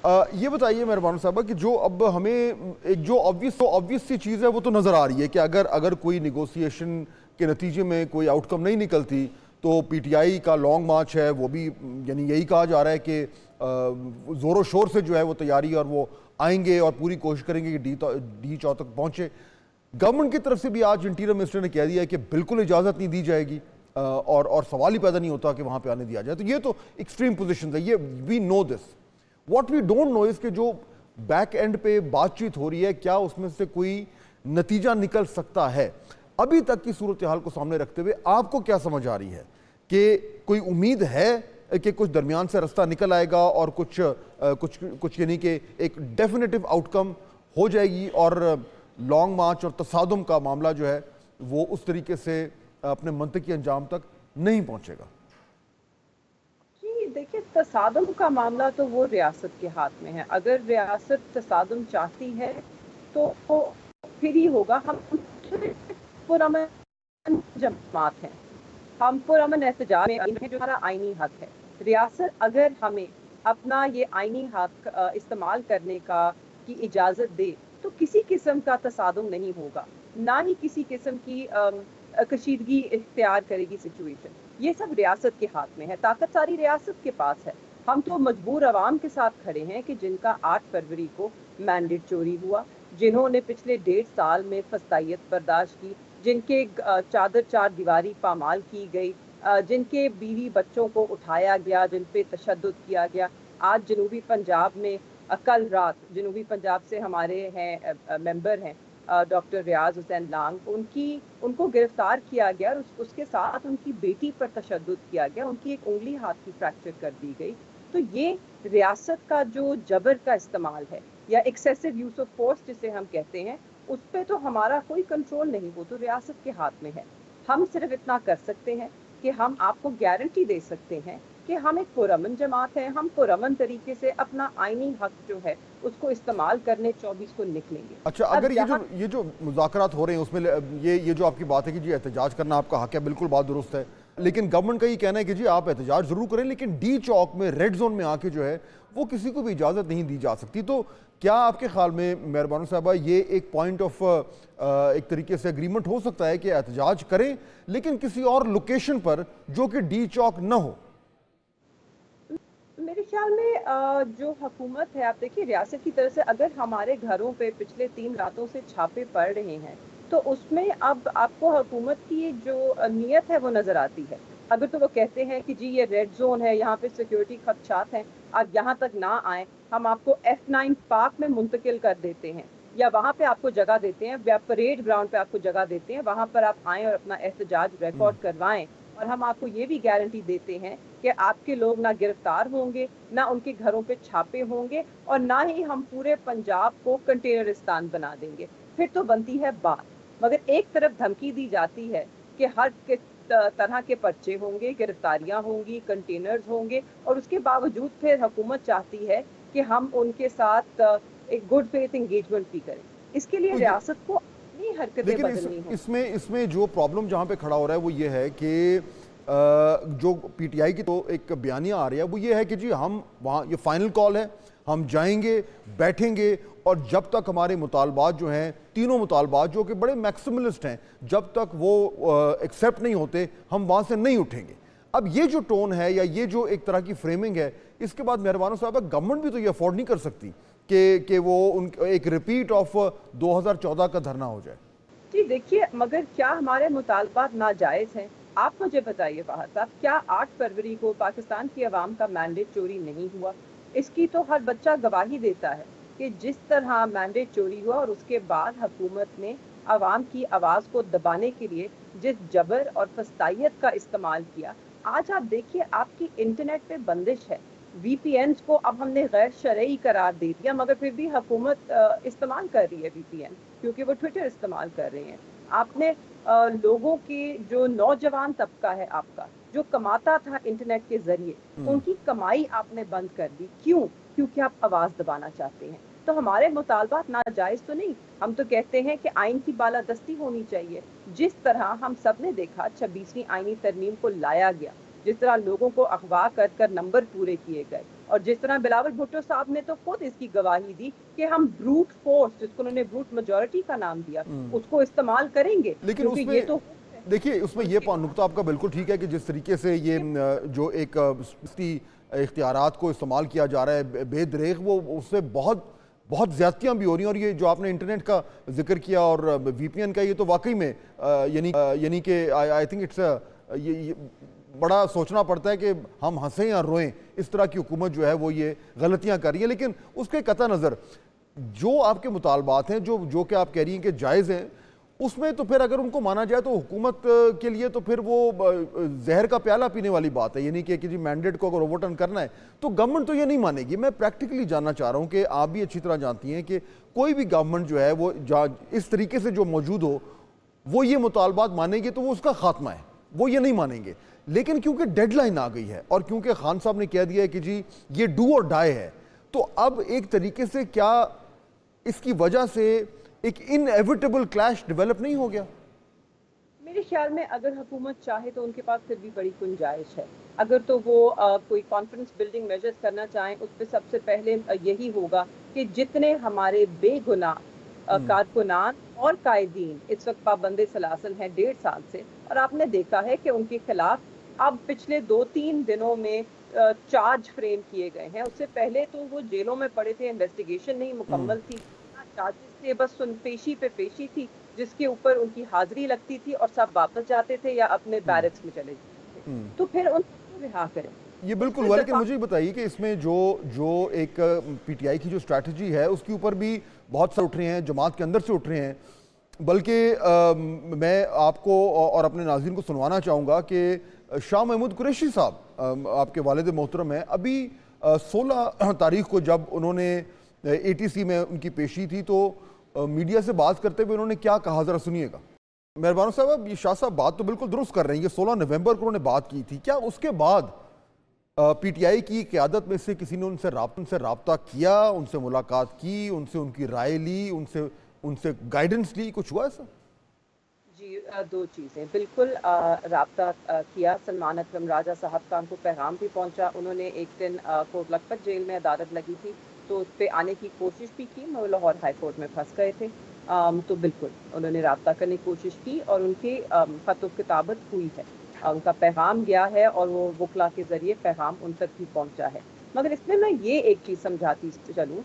یہ بتائیے مہربان صاحبہ کہ جو اب ہمیں ایک جو obvious سی چیز ہے وہ تو نظر آ رہی ہے کہ اگر کوئی نیگوسیشن کے نتیجے میں کوئی آؤٹ کم نہیں نکلتی تو پی ٹی آئی کا لانگ مارچ ہے وہ بھی یعنی یہی کہا جا رہا ہے کہ زور و شور سے جو ہے وہ تیاری اور وہ آئیں گے اور پوری کوشش کریں گے کہ ڈی 4 تک پہنچے. گورنمنٹ کی طرف سے بھی آج انٹیریئر منسٹر نے کہہ دیا ہے کہ بالکل اجازت نہیں دی جائے گی اور سوال ہی پیدا نہیں ہوتا کہ وہاں پہ آنے دیا جائے. تو یہ تو ایکسٹریم پوزیشن ہے, یہ وی نو دس. واٹ وی ڈونٹ نو اس کہ جو بیک اینڈ پہ بات چیت ہو رہی ہے کیا اس میں سے کوئی نتیجہ نکل سکتا ہے. ابھی تک کی صورتحال کو سامنے رکھتے ہوئے آپ کو کیا سمجھ آ رہی ہے کہ کوئی امید ہے کہ کچھ درمیان سے رستہ نکل آئے گا اور کچھ یعنی کہ ایک ڈیفینیٹو آؤٹ کم ہو جائے گی اور لانگ مارچ اور تصادم کا معاملہ جو ہے وہ اس طریقے سے اپنے منطقی انجام تک نہیں پہنچے گا؟ جی دیکھیں, تصادم کا معاملہ تو وہ ریاست کے ہاتھ میں ہے. اگر ریاست تصادم چاہتی ہے تو پھر ہی ہوگا. ہم پرامن جماعت ہیں, ہم پرامن احتجاج میں ہیں جو ہمارا آئینی حق ہے. ریاست اگر ہمیں اپنا یہ آئینی حق استعمال کرنے کی اجازت دے تو کسی قسم کا تصادم نہیں ہوگا, نہ ہی کسی قسم کی کشیدگی اختیار کرے گی سچویشن. یہ سب ریاست کے ہاتھ میں ہے, طاقت ساری ریاست کے پاس ہے. ہم تو مجبور عوام کے ساتھ کھڑے ہیں کہ جن کا 8 فروری کو مینڈیٹ چوری ہوا, جنہوں نے پچھلے 1.5 سال میں فسطائیت برداشت کی, جن کے چار دیواری پامال کی گئی, جن کے بیوی بچوں کو اٹھایا گیا, جن پہ تشدد کیا گیا. آج جنوبی پنجاب میں کل رات جنوبی پنجاب سے ہمارے ہیں ممبر ہیں ڈاکٹر ریاض حسین لانگ, ان کو گرفتار کیا گیا اور اس کے ساتھ ان کی بیٹی پر تشدد کیا گیا, ان کی ایک انگلی ہاتھ کی فریکچر کر دی گئی. تو یہ ریاست کا جو جبر کا استعمال ہے یا ایکسیسو یوز آف فورس جسے ہم کہتے ہیں, اس پہ تو ہمارا کوئی کنٹرول نہیں, وہ تو ریاست کے ہاتھ میں ہے. ہم صرف اتنا کر سکتے ہیں کہ ہم آپ کو گارنٹی دے سکتے ہیں کہ ہم ایک پرامن جماعت ہیں, ہم پرامن طریقے سے اپنا آئینی حق جو ہے اس کو استعمال کرنے 24 کو نکلیں گے. اچھا, اگر یہ جو مذاکرات ہو رہے ہیں اس میں یہ جو آپ کی بات ہے کہ جی احتجاج کرنا آپ کا حق ہے, بالکل بات درست ہے, لیکن گورنمنٹ کا یہ کہنا ہے کہ جی آپ احتجاج ضرور کریں لیکن ڈی چوک میں ریڈ زون میں آ کے جو ہے وہ کسی کو بھی اجازت نہیں دی جا سکتی. تو کیا آپ کے خیال میں مہربانو صاحبہ یہ ایک پوائنٹ آف ایک طریقے سے اگریمنٹ ہو سکتا ہے کہ احتجاج کریں لیکن کسی اور لوکیشن پر جو کہ ڈی چوک نہ ہو؟ میرے خیال میں جو حکومت ہے, آپ دیکھیے ریاست کی طرف سے اگر ہمارے گھروں پہ پچھلے 3 راتوں سے چھاپے پڑ رہے ہیں تو اس میں اب آپ کو حکومت کی جو نیت ہے وہ نظر آتی ہے. اگر تو وہ کہتے ہیں کہ جی یہ ریڈ زون ہے, یہاں پہ سیکیورٹی خدشات ہیں, آپ یہاں تک نہ آئیں, ہم آپ کو F9 پارک میں منتقل کر دیتے ہیں یا وہاں پہ آپ کو جگہ دیتے ہیں, یا پریڈ گراؤنڈ پہ آپ کو جگہ دیتے ہیں, وہاں پر آپ آئیں اور اپنا احتجاج ریکارڈ کروائیں, اور ہم آپ کو یہ بھی گارنٹی دیتے ہیں کہ آپ کے لوگ نہ گرفتار ہوں گے, نہ ان کے گھروں پہ چھاپے ہوں گے, اور نہ ہی ہم پورے پنجاب کو کنٹینرستان بنا دیں گے. پھر تو بنتی ہے بات. مگر ایک طرف دھمکی دی جاتی ہے کہ ہر طرح کے پرچے ہوں گے, گرفتاریاں ہوں گی, کنٹینرز ہوں گے, اور اس کے باوجود پھر حکومت چاہتی ہے کہ ہم ان کے ساتھ ایک گڈ فیتھ انگیجمنٹ بھی کریں. اس کے لیے ریاست کو اپنی حرکتیں بدلنی ہوں. اس میں جو پرابلم جہاں پہ کھڑا ہو رہا ہے وہ یہ ہے کہ جو پی ٹی آئی کی تو ایک بیانیہ آ رہی ہے وہ یہ ہے کہ جی ہم وہاں, یہ فائنل کال ہے, ہم جائیں گے, بیٹھیں گے, اور جب تک ہمارے مطالبات جو ہیں, تینوں مطالبات جو کہ بڑے میکسیملسٹ ہیں, جب تک وہ ایکسیپٹ نہیں ہوتے ہم وہاں سے نہیں اٹھیں گے. اب یہ جو ٹون ہے یا یہ جو ایک طرح کی فریمنگ ہے, اس کے بعد مہربانو صاحبہ گورنمنٹ بھی تو یہ افورڈ نہیں کر سکتی کہ وہ ایک ریپیٹ آف 2014 کا دھرنا ہو جائے. جی دیکھیے, مگر کیا ہمارے مطالبات ناجائز ہیں؟ آپ مجھے بتائیے فہد صاحب, کیا 8 فروری کو پاکستان کی عوام کا مینڈیٹ چوری نہیں ہوا؟ اس کی تو ہر بچہ گواہی دیتا ہے کہ جس طرح مینڈیٹ چوری ہوا اور اس کے بعد حکومت نے عوام کی آواز کو دبانے کے لیے جس جبر اور فسطائیت کا استعمال کیا. آج آپ دیکھیے, آپ کی انٹرنیٹ پہ بندش ہے, وی پی اینز کو اب ہم نے غیر شرعی قرار دے دیا, مگر پھر بھی حکومت استعمال کر رہی ہے وی پی این, کیونکہ وہ ٹویٹر استعمال کر رہے ہیں. آپ نے لوگوں کی جو نوجوان طبقہ ہے آپ کا, جو کماتا تھا انٹرنیٹ کے ذریعے, ان کی کمائی آپ نے بند کر دی. کیوں؟ کیونکہ آپ آواز دبانا چاہتے ہیں. تو ہمارے مطالبات ناجائز تو نہیں, ہم تو کہتے ہیں کہ آئین کی بالادستی ہونی چاہیے. جس طرح ہم سب نے دیکھا 26ویں آئینی ترمیم کو لایا گیا, جس طرح لوگوں کو اغوا کر نمبر پورے کیے گئے, اور جس طرح بلاول بھٹو صاحب نے تو خود اس کی گواہی دی کہ ہم بروٹ فورس، جس کو انہوں نے بروٹ میجورٹی کا نام دیا، اس کو استعمال کریں گے، لیکن اس میں دیکھیے اس میں یہ نقطہ آپ کا بالکل ٹھیک ہے کہ جس طریقے سے یہ جو ایک اختیارات کو استعمال کیا جا رہا ہے بے دریغ، وہ اس سے بہت زیادتیاں بھی ہو رہی ہیں. اور یہ جو آپ نے انٹرنیٹ کا ذکر کیا اور وی پی این کا، یہ تو واقعی میں یعنی کہ آئی تھنک اٹس بڑا سوچنا پڑتا ہے کہ ہم ہنسیں یا روئیں. اس طرح کی حکومت جو ہے وہ یہ غلطیاں کر رہی ہے. لیکن اس کے قطع نظر جو آپ کے مطالبات ہیں جو کہ آپ کہہ رہی ہیں کہ جائز ہیں، اس میں تو پھر اگر ان کو مانا جائے تو حکومت کے لیے تو پھر وہ زہر کا پیالہ پینے والی بات ہے. یعنی کہ جی مینڈیٹ کو اگر اوور ٹرن کرنا ہے تو گورنمنٹ تو یہ نہیں مانے گی. میں پریکٹیکلی جاننا چاہ رہا ہوں کہ آپ بھی اچھی طرح جانتی ہیں کہ کوئی بھی گورنمنٹ جو ہے وہ اس طریقے سے جو موجود ہو، وہ یہ مطالبات مانیں گے تو وہ اس کا خاتمہ ہے، وہ یہ نہیں مانیں گے. لیکن کیونکہ ڈیڈ لائن آ گئی ہے اور کیونکہ خان صاحب نے کہہ دیا ہے کہ جی یہ ڈو اور ڈائی ہے، تو اب ایک طریقے سے کیا اس کی وجہ سے ایک انیویٹیبل کلیش ڈیولپ نہیں ہو گیا؟ میرے خیال میں اگر حکومت چاہے تو ان کے پاس پھر بھی بڑی گنجائش ہے. اگر تو وہ کوئی کانفیڈنس بلڈنگ میجرز کرنا چاہیں، اس پہ سب سے پہلے یہی ہوگا کہ جتنے ہمارے بے گناہ کارکنان اور قائدین اس وقت پابند سلاسل ہیں 1.5 سال سے، اور آپ نے دیکھا ہے کہ ان کے خلاف اب پچھلے 2-3 دنوں میں چارج فریم کیے گئے ہیں. اس سے پہلے تو وہ جیلوں میں پڑے تھے، انویسٹیگیشن نہیں مکمل تھی، چارجز تھے، بس پیشی پہ پیشی تھی جس کے اوپر ان کی حاضری لگتی تھی اور سب واپس جاتے تھے یا اپنے بیرکس میں چلے جاتے تھے. تو پھر ان کو رہا کریں. یہ بالکل ہوا. لیکن مجھے بتائیے کہ اس میں جو ایک پی ٹی آئی کی جو اسٹریٹجی ہے اس کے اوپر بھی بہت سے اٹھ رہے ہیں، جماعت کے اندر سے اٹھ رہے ہیں. بلکہ میں آپ کو اور اپنے ناظرین کو سنوانا چاہوں گا کہ شاہ محمود قریشی صاحب آپ کے والد محترم ہیں، ابھی 16 تاریخ کو جب انہوں نے اے ٹی سی میں ان کی پیشی تھی تو میڈیا سے بات کرتے ہوئے انہوں نے کیا کہا، ذرا سنیے گا. مہربان صاحب، یہ شاہ صاحب بات تو بالکل درست کر رہے ہیں. یہ 16 نومبر کو انہوں نے بات کی تھی. کیا اس کے بعد پی ٹی آئی کی قیادت میں سے کسی نے ان سے رابطہ کیا، ان سے ملاقات کی، ان کی رائے لی، ان سے گائیڈنس لی، کچھ ہوا ایسا؟ جی، 2 چیزیں. بالکل رابطہ کیا. سلمان اکرم راجہ صاحب کا ہم کو پیغام بھی پہنچا. انہوں نے ایک دن کوٹ لکھپت جیل میں عدالت لگی تھی تو اس پہ آنے کی کوشش بھی کی. وہ لاہور ہائی کورٹ میں پھنس گئے تھے. تو بالکل انہوں نے رابطہ کرنے کی کوشش کی اور ان کی خط و کتابت ہوئی ہے. ان کا پیغام گیا ہے اور وہ وکلا کے ذریعے پیغام ان تک بھی پہنچا ہے. مگر اس میں یہ ایک چیز سمجھاتی چلوں،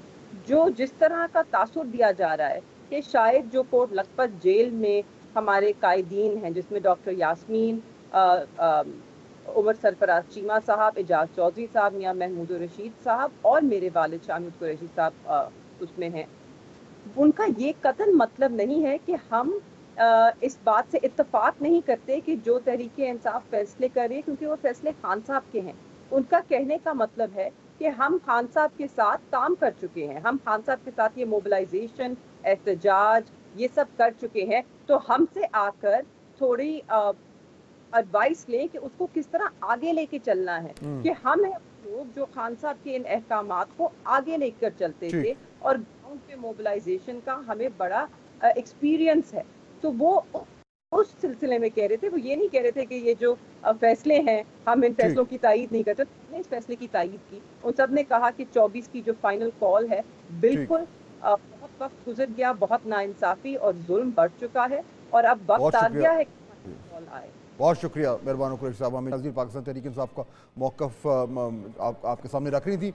جس طرح کا تاثر دیا جا رہا ہے کہ شاید جو کوٹ لکھپت جیل میں ہمارے قائدین ہیں، جس میں ڈاکٹر یاسمین، عمر سرفراز چیمہ صاحب، اعجاز چودھری صاحب، میاں محمود رشید صاحب اور میرے والد شاہ محمود قریشی صاحب اس میں ہیں، ان کا یہ قطعاً مطلب نہیں ہے کہ ہم اس بات سے اتفاق نہیں کرتے کہ جو تحریک انصاف فیصلے کر رہے ہیں، کیونکہ وہ فیصلے خان صاحب کے ہیں. ان کا کہنے کا مطلب ہے کہ ہم خان صاحب کے ساتھ کام کر چکے ہیں، ہم خان صاحب کے ساتھ یہ موبلائزیشن، احتجاج، یہ سب کر چکے ہیں، تو ہم سے آ کر تھوڑی ایڈوائس لیں کہ اس کو کس طرح آگے لے کے چلنا ہے. کہ ہم ہیں لوگ جو خان صاحب کے ان احکامات کو آگے لے کر چلتے تھے اور گراؤنڈ پہ موبلائزیشن کا ہمیں بڑا ایکسپیرینس ہے. تو وہ اس سلسلے میں کہہ رہے تھے. وہ یہ نہیں کہہ رہے تھے کہ یہ جو فیصلے ہیں ہم ان فیصلوں کی تائید نہیں کرتے. اس فیصلے کی تائید کی. ان سب نے کہا کہ 24 کی جو فائنل کال ہے، بالکل بہت وقت گزر گیا، بہت ناانصافی اور ظلم بڑھ چکا ہے اور اب وقت آ گیا ہے کہ کال آئے. بہت شکریہ مہربان قریشی صاحب. ہمیں ناظرین پاکستان تحریک انصاف کا موقف آپ کے سامنے رکھ رہی تھی.